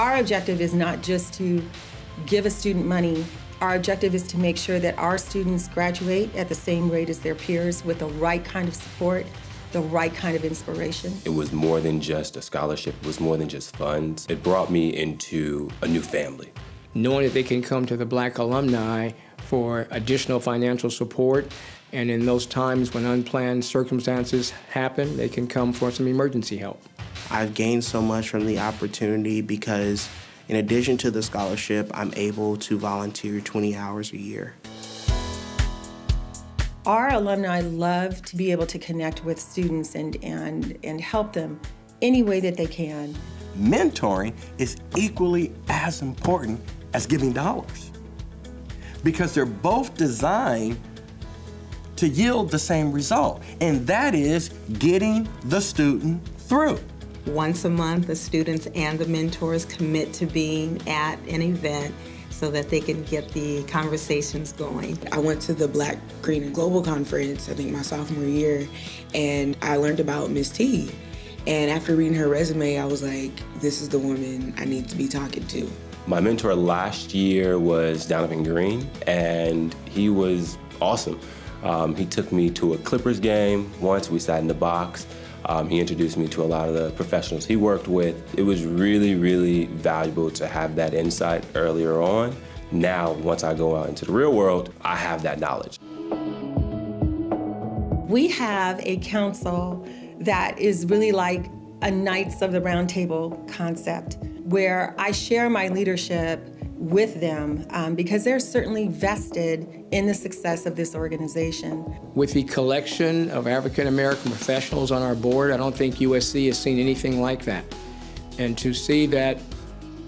Our objective is not just to give a student money. Our objective is to make sure that our students graduate at the same rate as their peers with the right kind of support, the right kind of inspiration. It was more than just a scholarship. It was more than just funds. It brought me into a new family. Knowing that they can come to the Black alumni for additional financial support, and in those times when unplanned circumstances happen, they can come for some emergency help. I've gained so much from the opportunity because in addition to the scholarship, I'm able to volunteer 20 hours a year. Our alumni love to be able to connect with students and help them any way that they can. Mentoring is equally as important as giving dollars because they're both designed to yield the same result, and that is getting the student through. Once a month, the students and the mentors commit to being at an event so that they can get the conversations going. I went to the Black, Green, and Global Conference, I think my sophomore year, and I learned about Miss T. And after reading her resume, I was like, this is the woman I need to be talking to. My mentor last year was Donovan Green, and he was awesome. He took me to a Clippers game once. We sat in the box. He introduced me to a lot of the professionals he worked with. It was really, really valuable to have that insight earlier on. Now, once I go out into the real world, I have that knowledge. We have a council that is really like a Knights of the Round Table concept, where I share my leadership with them because they're certainly vested in the success of this organization. With the collection of African American professionals on our board, I don't think USC has seen anything like that. And to see that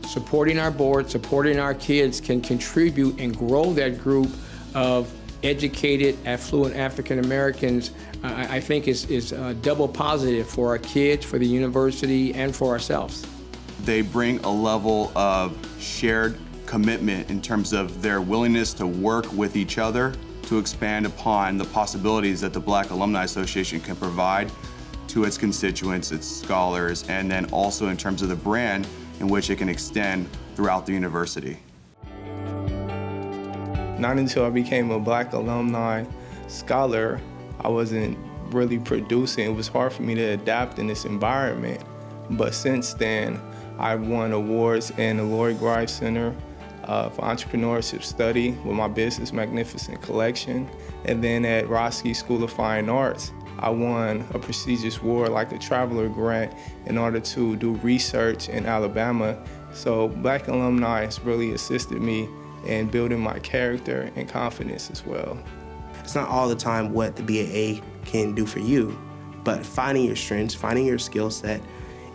supporting our board, supporting our kids can contribute and grow that group of educated, affluent African Americans, I think is double positive for our kids, for the university, and for ourselves. They bring a level of shared commitment in terms of their willingness to work with each other to expand upon the possibilities that the Black Alumni Association can provide to its constituents, its scholars, and then also in terms of the brand in which it can extend throughout the university. Not until I became a Black alumni scholar, I wasn't really producing. It was hard for me to adapt in this environment. But since then, I've won awards in the Lori Grive Center for Entrepreneurship Study with my business Magnificent Collection. And then at Roski School of Fine Arts, I won a prestigious award like the Traveler Grant in order to do research in Alabama. So Black alumni has really assisted me in building my character and confidence as well. It's not all the time what the BAA can do for you, but finding your strengths, finding your skill set,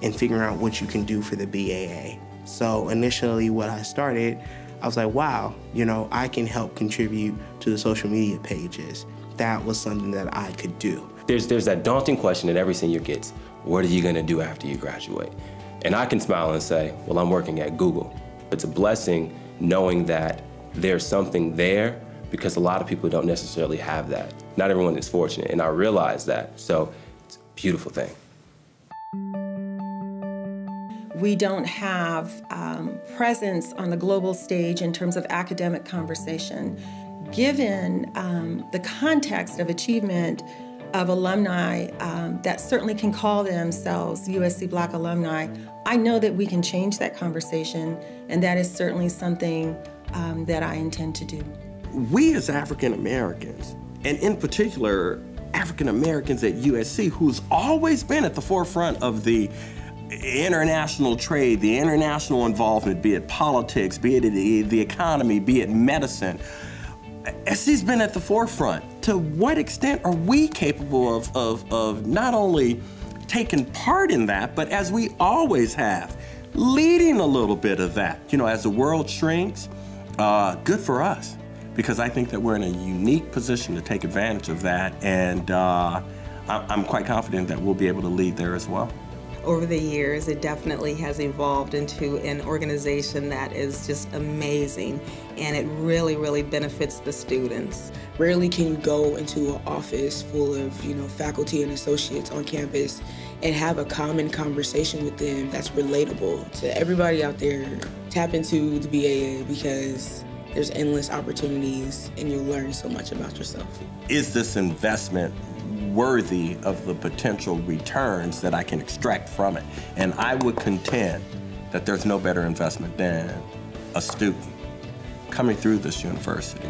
and figuring out what you can do for the BAA. So initially when I started, I was like, wow, you know, I can help contribute to the social media pages. That was something that I could do. There's that daunting question that every senior gets, what are you gonna do after you graduate? And I can smile and say, well, I'm working at Google. It's a blessing knowing that there's something there because a lot of people don't necessarily have that. Not everyone is fortunate, and I realize that, so it's a beautiful thing. We don't have presence on the global stage in terms of academic conversation. Given the context of achievement of alumni that certainly can call themselves USC Black alumni, I know that we can change that conversation, and that is certainly something that I intend to do. We as African Americans, and in particular African Americans at USC, who's always been at the forefront of the international trade, the international involvement, be it politics, be it the economy, be it medicine, SC's been at the forefront. To what extent are we capable of not only taking part in that, but as we always have, leading a little bit of that? You know, as the world shrinks, good for us, because I think that we're in a unique position to take advantage of that, and I'm quite confident that we'll be able to lead there as well. over the years, it definitely has evolved into an organization that is just amazing, and it really, really benefits the students. Rarely can you go into an office full of, faculty and associates on campus and have a common conversation with them that's relatable. To everybody out there, tap into the BAA because there's endless opportunities and you'll learn so much about yourself. Is this investment worthy of the potential returns that I can extract from it? And I would contend that there's no better investment than a student coming through this university.